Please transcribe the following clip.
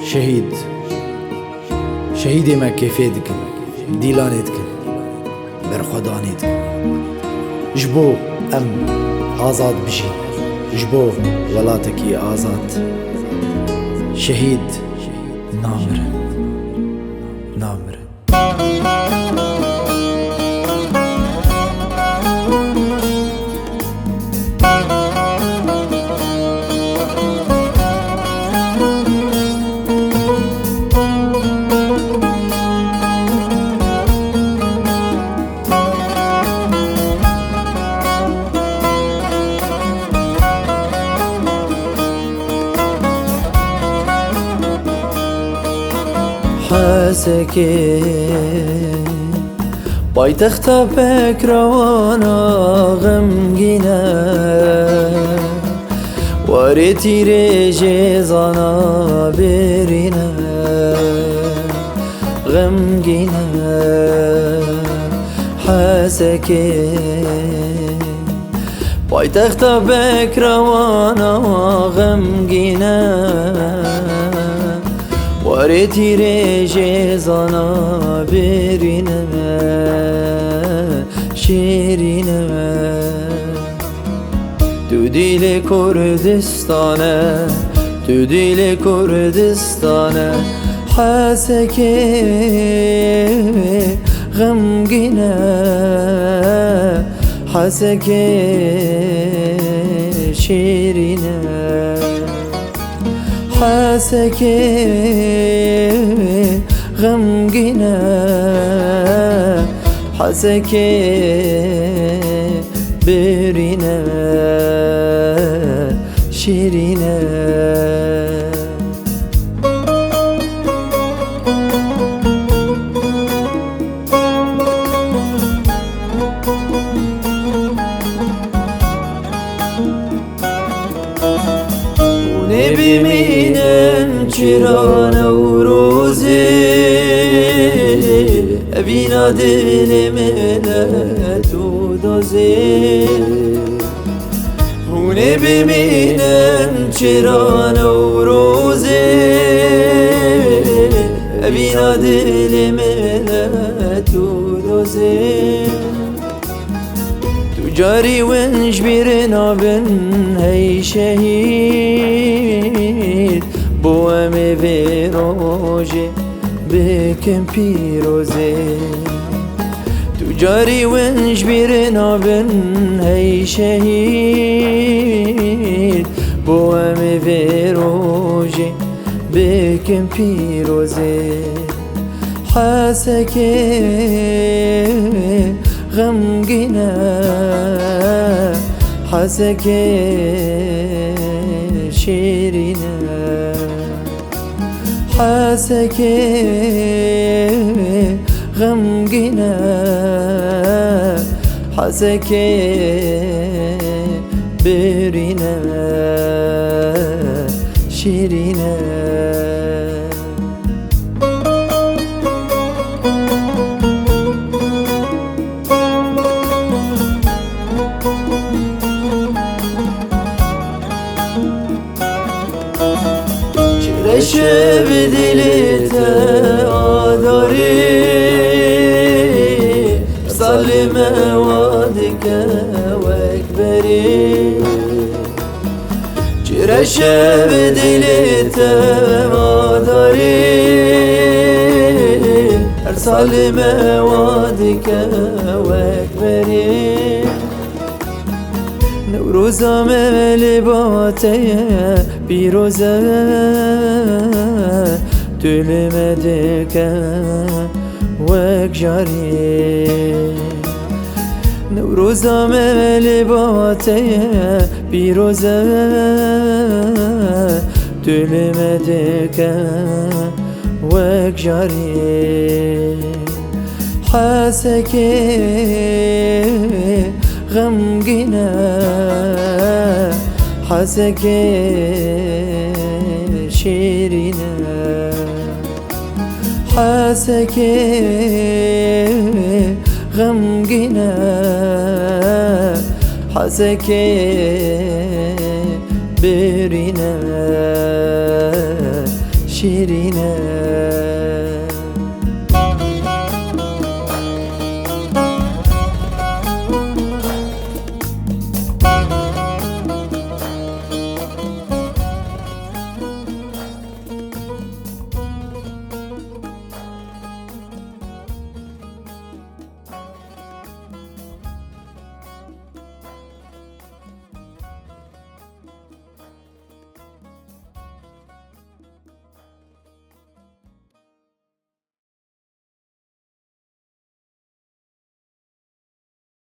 شهید ما کیفی دکن دیلانی دکن برخودانی دکن جبو ام آزاد بجی جبو ولاتکی آزاد شهید نامره حسكي بايتخت بكروانا غمگينا وريتي ريجي زانا برينا غمگينا حسكي بايتخت بكروانا غمگينا وريتي ريجي زانا برينا شيرينا تودي لكردستانا تودي لكردستانا حاسكي غمگينا حاسكي شيرينا حاسكي غمگينا حاسكي برينا شيرينا ببینم چرا نوروزی ابینا دل ملت و دازی اونه ببینم چرا نوروزی ابینا دل ملت و دازی جاري ونج بيرنا بن هي شهيد بو امي بيروجي بكم بيروزي تجاري ونج بيرنا بن هي شهيد بو امي بيروجي بكم بيروزي حاسكي غمگينا حاسكي شيرينا حاسكي غمگينا حاسكي برينا شيرينا شب دلت آداری سالم وادك واكبري چرا شب دلت آداری سالم وادك واكبري نوروزا مل باتيه بیروزه تلمده که وک جاری نوروزا مل باته بیروزه تلمده که وک جاری حاسكي غمگينا حاسكي شيرينا حاسكي غمگينا حاسكي برينا